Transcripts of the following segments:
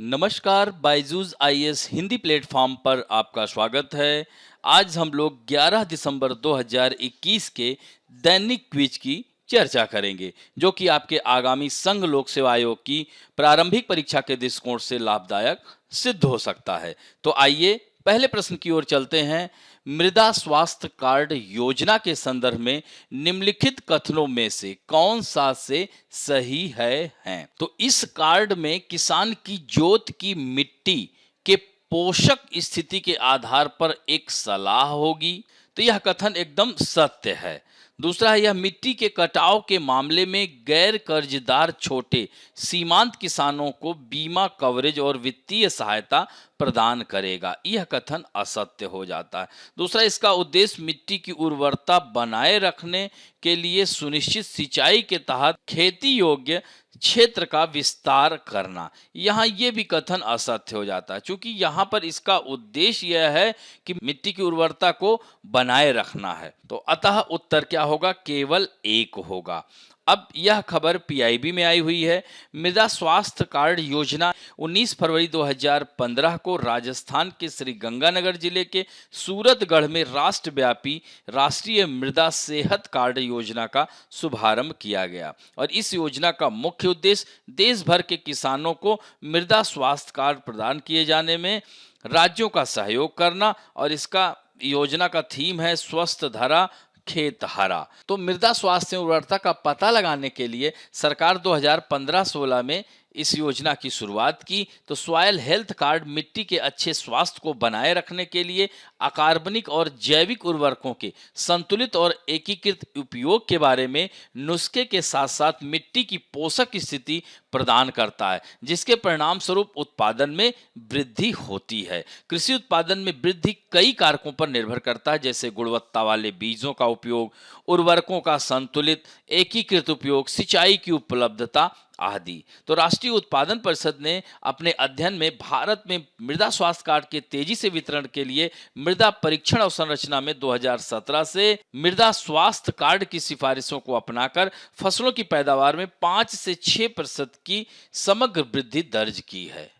नमस्कार, Byju's IAS Hindi platform पर आपका स्वागत है। आज हम लोग 11 दिसंबर 2021 के दैनिक क्विज की चर्चा करेंगे, जो कि आपके आगामी संघ लोक सेवा आयोग की प्रारंभिक परीक्षा के दृष्टिकोण से लाभदायक सिद्ध हो सकता है। तो आइए पहले प्रश्न की ओर चलते हैं। मृदा स्वास्थ्य कार्ड योजना के संदर्भ में निम्नलिखित कथनों में से कौन सा से सही है? तो इस कार्ड में किसान की जोत की मिट्टी के पोषक स्थिति के आधार पर एक सलाह होगी। तो यह कथन एकदम सत्य है। दूसरा है, यह मिट्टी के कटाव के मामले में गैर कर्जदार छोटे सीमांत किसानों को बीमा कवरेज और वित्तीय सहायता प्रदान करेगा। यह कथन असत्य हो जाता है। दूसरा, इसका उद्देश्य मिट्टी की उर्वरता बनाए रखने के लिए सुनिश्चित सिंचाई के तहत खेती योग्य क्षेत्र का विस्तार करना। यहाँ ये भी कथन असत्य हो जाता है, क्योंकि यहाँ पर इसका उद्देश्य यह है कि मिट्टी की उर्वरता को बनाए रखना है। तो अतः उत्तर क्या होगा? केवल एक होगा। अब यह खबर पीआईबी में आई हुई है। मृदा स्वास्थ्य कार्ड योजना 19 फरवरी 2015 को राजस्थान के श्री गंगानगर जिले के सूरतगढ़ में राष्ट्रव्यापी राष्ट्रीय मृदा सेहत कार्ड योजना का शुभारंभ किया गया और इस योजना का मुख्य उद्देश्य देश भर के किसानों को मृदा स्वास्थ्य कार्ड प्रदान किए जाने में राज्यों का सहयोग करना और इसका योजना का थीम है स्वस्थ धरा खेत हरा। तो मृदा स्वास्थ्य उर्वरता का पता लगाने के लिए सरकार 2015-16 में इस योजना की शुरुआत की। तो सॉयल हेल्थ कार्ड मिट्टी के अच्छे स्वास्थ्य को बनाए रखने के लिए अकार्बनिक और जैविक उर्वरकों के संतुलित और एकीकृत उपयोग के बारे में नुस्खे के साथ साथ मिट्टी की पोषक स्थिति प्रदान करता है, जिसके परिणाम स्वरूप उत्पादन में वृद्धि होती है। कृषि उत्पादन में वृद्धि कई कारकों पर निर्भर करता है, जैसे गुणवत्ता वाले बीजों का उपयोग, उर्वरकों का संतुलित एकीकृत उपयोग, सिंचाई की उपलब्धता आदि। तो राष्ट्रीय उत्पादन परिषद ने अपने अध्ययन में भारत में मृदा स्वास्थ्य कार्ड के तेजी से वितरण के लिए मृदा परीक्षण अवसंरचना में 2017 से मृदा स्वास्थ्य कार्ड की सिफारिशों को अपनाकर फसलों की पैदावार में 5 से 6% की समग्र वृद्धि दर्ज की है।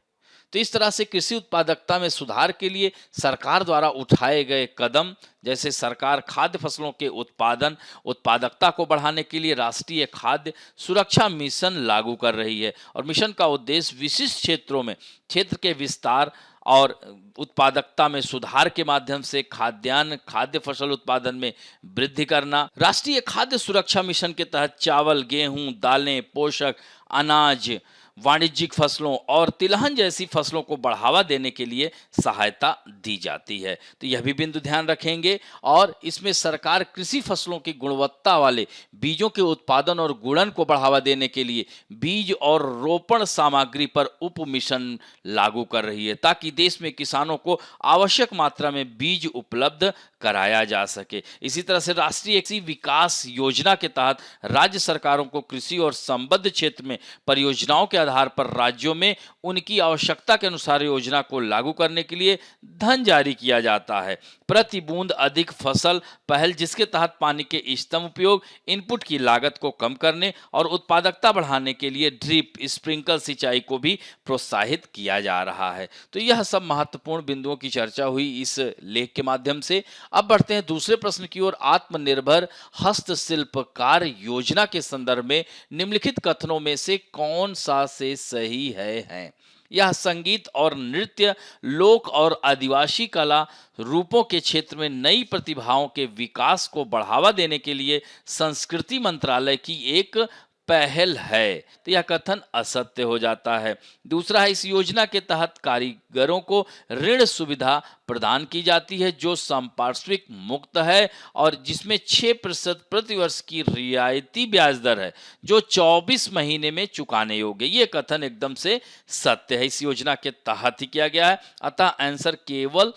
तो इस तरह से कृषि उत्पादकता में सुधार के लिए सरकार द्वारा उठाए गए कदम, जैसे सरकार खाद्य फसलों के उत्पादकता को बढ़ाने के लिए राष्ट्रीय खाद्य सुरक्षा मिशन लागू कर रही है और मिशन का उद्देश्य विशिष्ट क्षेत्रों में क्षेत्र के विस्तार और उत्पादकता में सुधार के माध्यम से खाद्य फसल उत्पादन में वृद्धि करना। राष्ट्रीय खाद्य सुरक्षा मिशन के तहत चावल, गेहूं, दालें, पोषक अनाज, वाणिज्यिक फसलों और तिलहन जैसी फसलों को बढ़ावा देने के लिए सहायता दी जाती है। तो यह भी बिंदु ध्यान रखेंगे। और इसमें सरकार कृषि फसलों की गुणवत्ता वाले बीजों के उत्पादन और गुणन को बढ़ावा देने के लिए बीज और रोपण सामग्री पर उप मिशन लागू कर रही है, ताकि देश में किसानों को आवश्यक मात्रा में बीज उपलब्ध कराया जा सके। इसी तरह से राष्ट्रीय कृषि विकास योजना के तहत राज्य सरकारों को कृषि और संबद्ध क्षेत्र में परियोजनाओं के आधार पर राज्यों में उनकी आवश्यकता के अनुसार योजना को लागू करने के लिए धन जारी किया जाता है। प्रति बूंद अधिक फसल पहल, जिसके तहत पानी के इष्टतम उपयोग, इनपुट की लागत को कम करने और उत्पादकता बढ़ाने के लिए ड्रिप स्प्रिंकल सिंचाई को भी प्रोत्साहित किया जा रहा है। तो यह सब महत्वपूर्ण बिंदुओं की चर्चा हुई इस लेख के माध्यम से। अब बढ़ते हैं दूसरे प्रश्न की ओर। आत्मनिर्भर हस्तशिल्पकार योजना के संदर्भ में निम्नलिखित कथनों में से कौन सा से सही है? यह संगीत और नृत्य, लोक और आदिवासी कला रूपों के क्षेत्र में नई प्रतिभाओं के विकास को बढ़ावा देने के लिए संस्कृति मंत्रालय की एक पहल है। तो यह कथन असत्य हो जाता है। दूसरा है, इस योजना के तहत कारीगरों को ऋण सुविधा प्रदान की जाती है जो संपार्श्विक मुक्त है और जिसमें 6% प्रतिवर्ष की रियायती ब्याज दर है, जो 24 महीने में चुकाने योग्य। ये कथन एकदम से सत्य है, इस योजना के तहत ही किया गया है। अतः आंसर केवल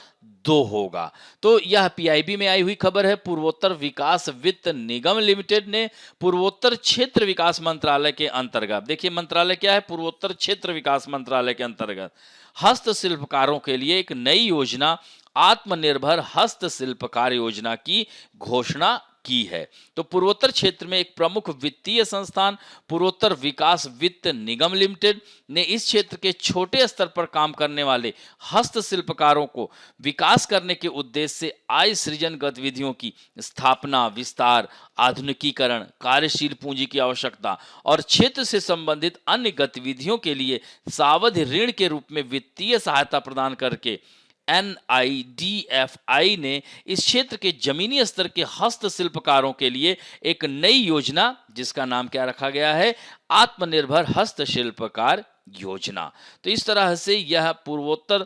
2 होगा। तो यह पीआईबी में आई हुई खबर है। पूर्वोत्तर विकास वित्त निगम लिमिटेड ने पूर्वोत्तर क्षेत्र विकास मंत्रालय के अंतर्गत, देखिए मंत्रालय क्या है, पूर्वोत्तर क्षेत्र विकास मंत्रालय के अंतर्गत हस्तशिल्पकारों के लिए एक नई योजना आत्मनिर्भर हस्तशिल्पकार योजना की घोषणा की है। तो पूर्वोत्तर क्षेत्र में एक प्रमुख वित्तीय संस्थान पूर्वोत्तर विकास वित्त निगम लिमिटेड ने इस क्षेत्र के छोटे स्तर पर काम करने वाले हस्तशिल्पकारों को विकास करने के उद्देश्य से आय सृजन गतिविधियों की स्थापना, विस्तार, आधुनिकीकरण, कार्यशील पूंजी की आवश्यकता और क्षेत्र से संबंधित अन्य गतिविधियों के लिए सावधि ऋण के रूप में वित्तीय सहायता प्रदान करके NIDFI ने इस क्षेत्र के जमीनी स्तर के हस्तशिल्पकारों के लिए एक नई योजना, जिसका नाम क्या रखा गया है, आत्मनिर्भर हस्तशिल्पकार योजना। तो इस तरह से यह पूर्वोत्तर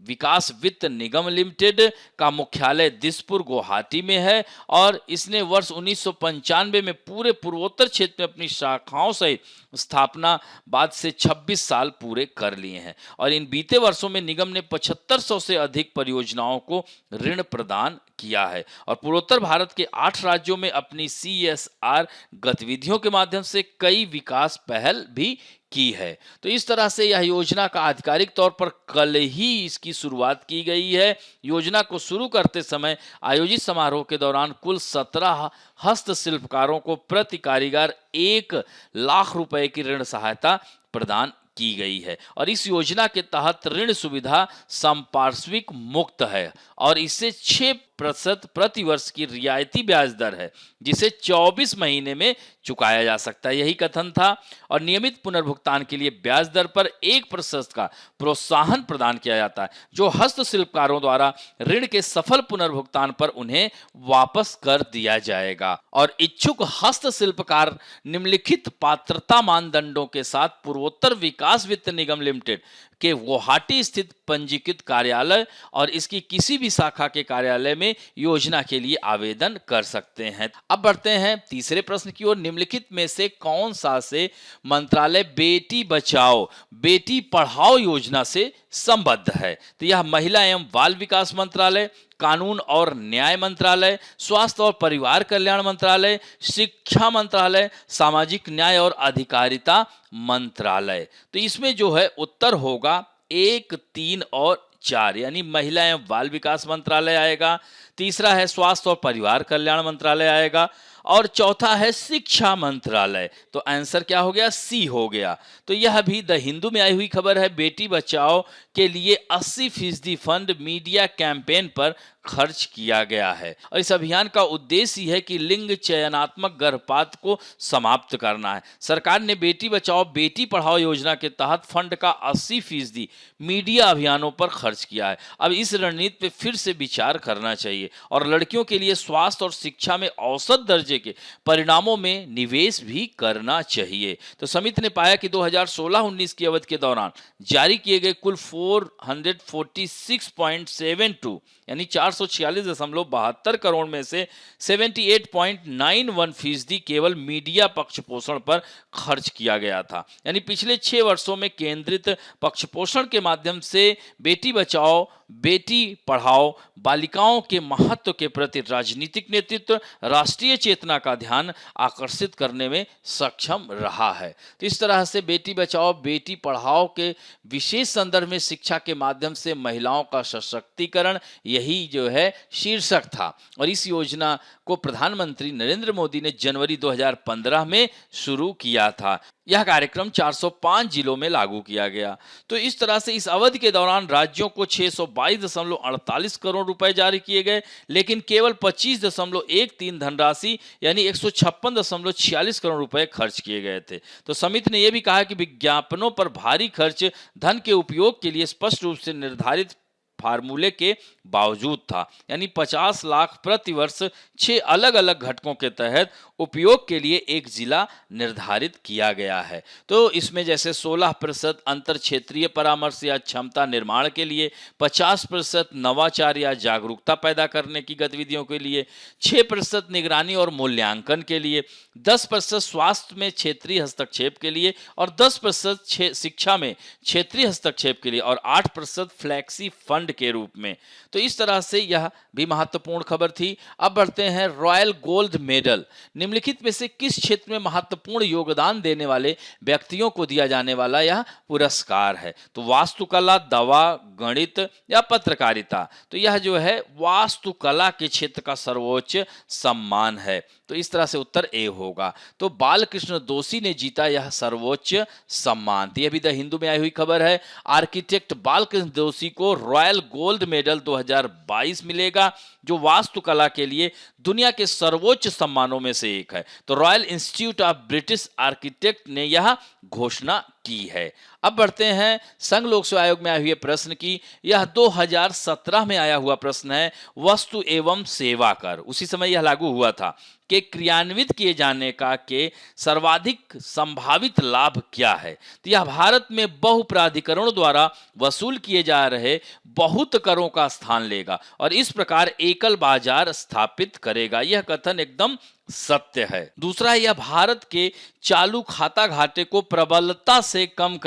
विकास वित्त निगम लिमिटेड का मुख्यालय दिसपुर गुवाहाटी में है और इसने वर्ष 1995 में पूरे पूर्वोत्तर क्षेत्र में अपनी शाखाओं सहित स्थापना बाद से 26 साल पूरे कर लिए हैं और इन बीते वर्षों में निगम ने 7500 से अधिक परियोजनाओं को ऋण प्रदान किया है और पूर्वोत्तर भारत के 8 राज्यों में अपनी CSR गतिविधियों के माध्यम से कई विकास पहल भी की है। तो इस तरह से यह योजना का आधिकारिक तौर पर कल ही इसकी शुरुआत की गई है। योजना को शुरू करते समय आयोजित समारोह के दौरान कुल 17 हस्तशिल्पकारों को प्रति कारीगर 1 लाख रुपए की ऋण सहायता प्रदान की गई है और इस योजना के तहत ऋण सुविधा संपार्श्विक मुक्त है और इससे 6% प्रति वर्ष की रियायती ब्याज दर है जिसे 24 महीने में चुकाया जा सकता है, यही कथन था। और नियमित पुनर्भुगतान के लिए ब्याज दर पर 1% का प्रोत्साहन प्रदान किया जाता है जो हस्तशिल्पकारों द्वारा ऋण के सफल पुनर्भुगतान पर उन्हें वापस कर दिया जाएगा। और इच्छुक हस्तशिल्पकार निम्नलिखित पात्रता मानदंडों के साथ पूर्वोत्तर विकास वित्त निगम लिमिटेड के गुवाहाटी स्थित पंजीकृत कार्यालय और इसकी किसी भी शाखा के कार्यालय में योजना के लिए आवेदन कर सकते हैं। अब बढ़ते हैं तीसरे प्रश्न की ओर। निम्नलिखित में से कौन सा से मंत्रालय बेटी बचाओ बेटी पढ़ाओ योजना से संबद्ध है? तो यह महिला एवं बाल विकास मंत्रालय, कानून और न्याय मंत्रालय, स्वास्थ्य और परिवार कल्याण मंत्रालय, शिक्षा मंत्रालय, सामाजिक न्याय और अधिकारिता मंत्रालय। तो इसमें जो है उत्तर होगा 1, 3 और 4 यानी महिला एवं बाल विकास मंत्रालय आएगा, तीसरा है स्वास्थ्य और परिवार कल्याण मंत्रालय आएगा और चौथा है शिक्षा मंत्रालय। तो आंसर क्या हो गया? सी हो गया। तो यह भी द हिंदू में आई हुई खबर है। बेटी बचाओ के लिए 80% फंड मीडिया कैंपेन पर खर्च किया गया है और इस अभियान का उद्देश्य है कि लिंग चयनात्मक गर्भपात को समाप्त करना है। सरकार ने बेटी बचाओ बेटी पढ़ाओ योजना के तहत फंड का 80% मीडिया अभियानों पर खर्च किया है। अब इस रणनीति पे फिर से विचार करना चाहिए और लड़कियों के लिए स्वास्थ्य और शिक्षा में औसत दर्जे के परिणामों में निवेश भी करना चाहिए। तो समिति ने पाया कि 2016-19 की अवधि के दौरान जारी किए गए कुल 446.72 यानी 446.72 करोड़ में से 78.91% केवल मीडिया पक्ष पोषण पर खर्च किया गया था। यानी पिछले 6 वर्षों में केंद्रित पक्ष पोषण के माध्यम से बेटी बचाओ बेटी पढ़ाओ बालिकाओं के महत्व के प्रति राजनीतिक नेतृत्व राष्ट्रीय चेतना का ध्यान आकर्षित करने में सक्षम रहा है। तो इस तरह से बेटी बचाओ बेटी पढ़ाओ के विशेष संदर्भ में शिक्षा के माध्यम से महिलाओं का सशक्तिकरण, यही जो है शीर्षक था और इस योजना को प्रधानमंत्री नरेंद्र मोदी ने जनवरी 2015 में शुरू किया था। यह कार्यक्रम 405 जिलों में लागू किया गया। तो इस तरह से इस अवधि के दौरान राज्यों को 622.48 करोड़ रुपए जारी किए गए, लेकिन केवल 25.13 धनराशि यानी 156.46 करोड़ रुपए खर्च किए गए थे। तो समिति ने यह भी कहा कि विज्ञापनों पर भारी खर्च धन के उपयोग के लिए स्पष्ट रूप से निर्धारित फार्मूले के बावजूद था, यानी 50 लाख प्रति वर्ष 6 अलग अलग घटकों के तहत उपयोग के लिए एक जिला निर्धारित किया गया है। तो इसमें जैसे 16% अंतर क्षेत्रीय परामर्श या क्षमता निर्माण के लिए, 50% नवाचार या जागरूकता पैदा करने की गतिविधियों के लिए, 6% निगरानी और मूल्यांकन के लिए, 10% स्वास्थ्य में क्षेत्रीय हस्तक्षेप के लिए और 10% शिक्षा में क्षेत्रीय हस्तक्षेप के लिए और 8% फ्लैक्सी फंड फंड के रूप में। तो इस तरह से यह भी महत्वपूर्ण खबर थी। अब बढ़ते हैं रॉयल गोल्ड मेडल। निम्नलिखित में से किस क्षेत्र में महत्वपूर्ण योगदान देने वाले व्यक्तियों को दिया जाने वाला यह पुरस्कार है? तो वास्तुकला, दवा, गणित या पत्रकारिता? तो यह जो है वास्तुकला के क्षेत्र का सर्वोच्च सम्मान है। तो इस तरह से उत्तर ए होगा। तो बालकृष्ण दोषी ने जीता यह सर्वोच्च सम्मान। तो यह भी द हिंदू में आई हुई खबर है। आर्किटेक्ट बालकृष्ण दोषी को रॉयल गोल्ड मेडल 2022 मिलेगा, जो वास्तुकला के लिए दुनिया के सर्वोच्च सम्मानों में से एक है। तो royal institute of British architect ने यह घोषणा की है। अब बढ़ते हैं संघ लोक सेवा आयोग में आए हुए प्रश्न की। यह 2017 में आया हुआ प्रश्न है। वस्तु एवं सेवा कर, उसी समय यह लागू हुआ था, के क्रियान्वित किए जाने का के सर्वाधिक संभावित लाभ क्या है? तो यह भारत में बहुप्राधिकरणों द्वारा वसूल किए जा रहे बहुत करों का स्थान लेगा और इस प्रकार एकल बाजार स्थापित करेगा। यह कथन एकदम सत्य है। दूसरा, यह भारत के चालू खाता घाटे को प्रबलता से कम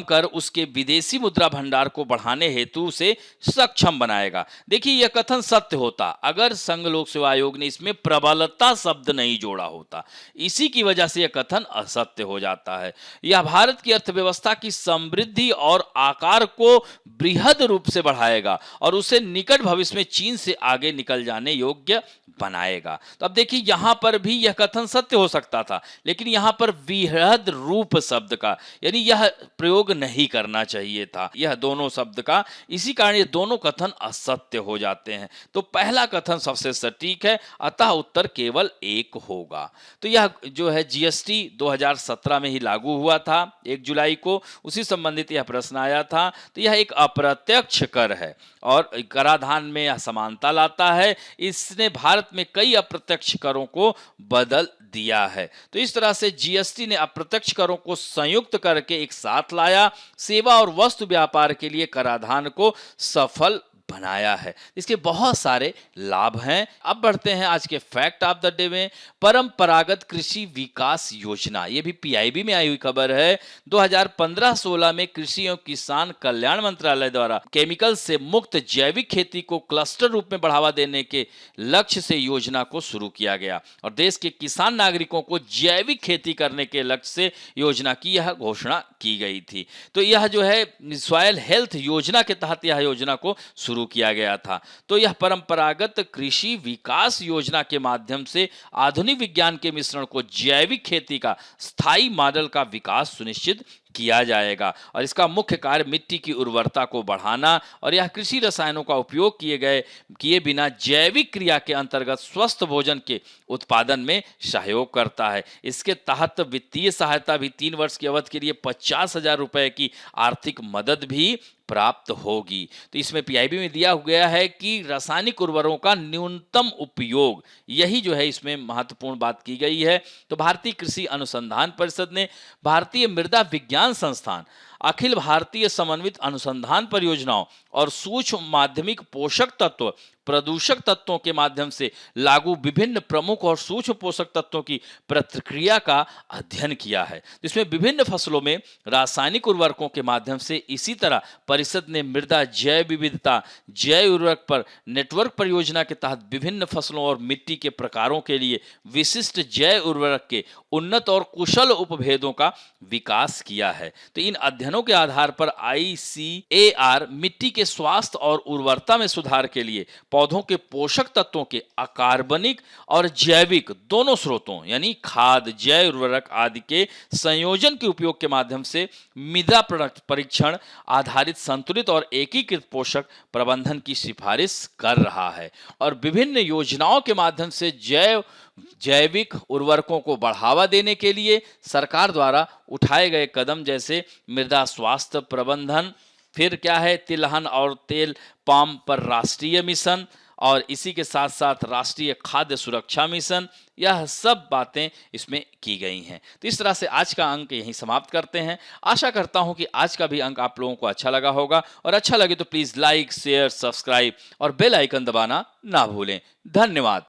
कर उसके विदेशी मुद्रा भंडार को बढ़ाने हेतु से सक्षम बनाएगा। देखिए, यह कथन सत्य होता अगर संघ लोक सेवा आयोग ने इसमें प्रबलता शब्द नहीं जोड़ा होता। इसी की वजह से यह कथन असत्य हो जाता है। यह भारत की अर्थव्यवस्था की समृद्धि और आकार को बृहद रूप से बढ़ाएगा और उसे निकट भविष्य में चीन से आगे निकल जाने योग्य बनाएगा। तो अब देखिए, यहां पर भी यह कथन सत्य हो सकता था, लेकिन यहां पर बृहद रूप शब्द का यानी यह प्रयोग नहीं करना चाहिए था, यह दोनों शब्द का। इसी कारण ये दोनों कथन असत्य हो जाते हैं। तो पहला कथन सबसे सटीक है, अतः उत्तर केवल एक होगा। तो यह जो है जीएसटी 2017 में ही लागू हुआ था 1 जुलाई को, उसी संबंधित यह प्रश्न आया था। तो यह एक अप्रत्यक्ष कर है और कराधान में यह समानता लाता है। इसने भारत में कई अप्रत्यक्ष करों को बदल दिया है। तो इस तरह से जीएसटी ने अप्रत्यक्ष करों को संयुक्त करके एक साथ लाया, सेवा और वस्तु व्यापार के लिए कराधान को सफल बनाया है। इसके बहुत सारे लाभ हैं। अब बढ़ते हैं आज के फैक्ट ऑफ द डे में। परंपरागत कृषि विकास योजना, ये भी पीआईबी में आई हुई खबर है। 2015-16 में कृषि एवं किसान कल्याण मंत्रालय द्वारा केमिकल से मुक्त जैविक खेती को क्लस्टर रूप में बढ़ावा देने के लक्ष्य से योजना को शुरू किया गया और देश के किसान नागरिकों को जैविक खेती करने के लक्ष्य से योजना की यह घोषणा की गई थी। तो यह जो है सॉयल हेल्थ योजना के तहत यह योजना को शुरू किया गया था। तो यह परंपरागत कृषि विकास योजना के माध्यम से आधुनिक विज्ञान के मिश्रण को जैविक खेती का स्थायी मॉडल का विकास सुनिश्चित किया जाएगा और इसका मुख्य कार्य मिट्टी की उर्वरता को बढ़ाना और यह कृषि रसायनों का उपयोग किए बिना जैविक क्रिया के अंतर्गत स्वस्थ भोजन के उत्पादन में सहयोग करता है। इसके तहत वित्तीय सहायता भी 3 वर्ष की अवधि के लिए 50,000 रुपए की आर्थिक मदद भी प्राप्त होगी। तो इसमें पीआईबी में दिया गया है कि रासायनिक उर्वरकों का न्यूनतम उपयोग, यही जो है इसमें महत्वपूर्ण बात की गई है। तो भारतीय कृषि अनुसंधान परिषद ने भारतीय मृदा विज्ञान संस्थान, अखिल भारतीय समन्वित अनुसंधान परियोजनाओं और सूक्ष्म माध्यमिक पोषक तत्व प्रदूषक तत्वों के माध्यम से लागू विभिन्न प्रमुख और सूक्ष्म पोषक तत्वों की प्रतिक्रिया का अध्ययन किया है। इसमें विभिन्न फसलों में रासायनिक उर्वरकों के माध्यम से इसी तरह परिषद ने मृदा जैव विविधता जैव उर्वरक पर नेटवर्क परियोजना के तहत विभिन्न फसलों और मिट्टी के प्रकारों के लिए विशिष्ट जैव उर्वरक के उन्नत और कुशल उपभेदों का विकास किया है। तो इन अध्ययनों के आधार पर ICAR मिट्टी के स्वास्थ्य और उर्वरता में सुधार के लिए पौधों के पोषक तत्वों के अकार्बनिक और जैविक दोनों स्रोतों यानी खाद, जैव उर्वरक आदि के संयोजन के उपयोग के माध्यम से मृदा परीक्षण आधारित संतुलित और एकीकृत पोषक प्रबंधन की सिफारिश कर रहा है और विभिन्न योजनाओं के माध्यम से जैविक उर्वरकों को बढ़ावा देने के लिए सरकार द्वारा उठाए गए कदम जैसे मृदा स्वास्थ्य प्रबंधन, फिर क्या है तिलहन और तेल पाम पर राष्ट्रीय मिशन और इसी के साथ साथ राष्ट्रीय खाद्य सुरक्षा मिशन, यह सब बातें इसमें की गई हैं। तो इस तरह से आज का अंक यहीं समाप्त करते हैं। आशा करता हूं कि आज का भी अंक आप लोगों को अच्छा लगा होगा और अच्छा लगे तो प्लीज लाइक, शेयर, सब्सक्राइब और बेल आइकन दबाना ना भूलें। धन्यवाद।